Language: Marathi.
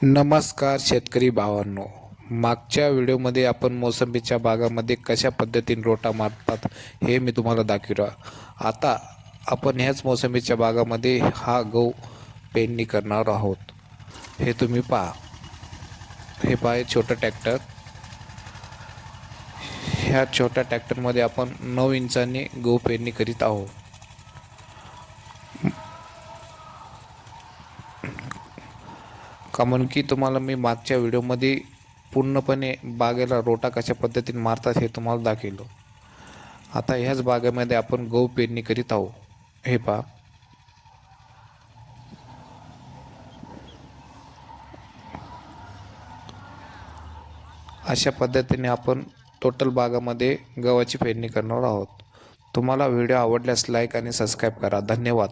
नमस्कार शेतकरी भावांनो. मागच्या व्हिडिओमध्ये आपण मोसंबीच्या बागामध्ये कशा पद्धतीने रोटा मारतात हे मी तुम्हाला दाखविलं. आता आपण ह्याच मोसंबीच्या बागामध्ये हा गहू पेरणी करणार आहोत. हे तुम्ही पहा. हे पहा, हे छोटं ट्रॅक्टर. ह्या छोट्या ट्रॅक्टरमध्ये आपण 9 इंचांनी गहू पेरणी करीत आहोत. कारण की तुम्हाला मी मागच्या व्हिडिओमध्ये पूर्णपणे बागेला रोटा कशा पद्धतीने मारतात हे तुम्हाला दाखवलं. आता ह्याच बागेमध्ये आपण गहू पेरणी करीत आहोत. हे पहा. अशा पद्धतीने आपण टोटल बागामध्ये गव्हाची पेरणी करणार आहोत. तुम्हाला व्हिडिओ आवडल्यास लाईक आणि सबस्क्राईब करा. धन्यवाद.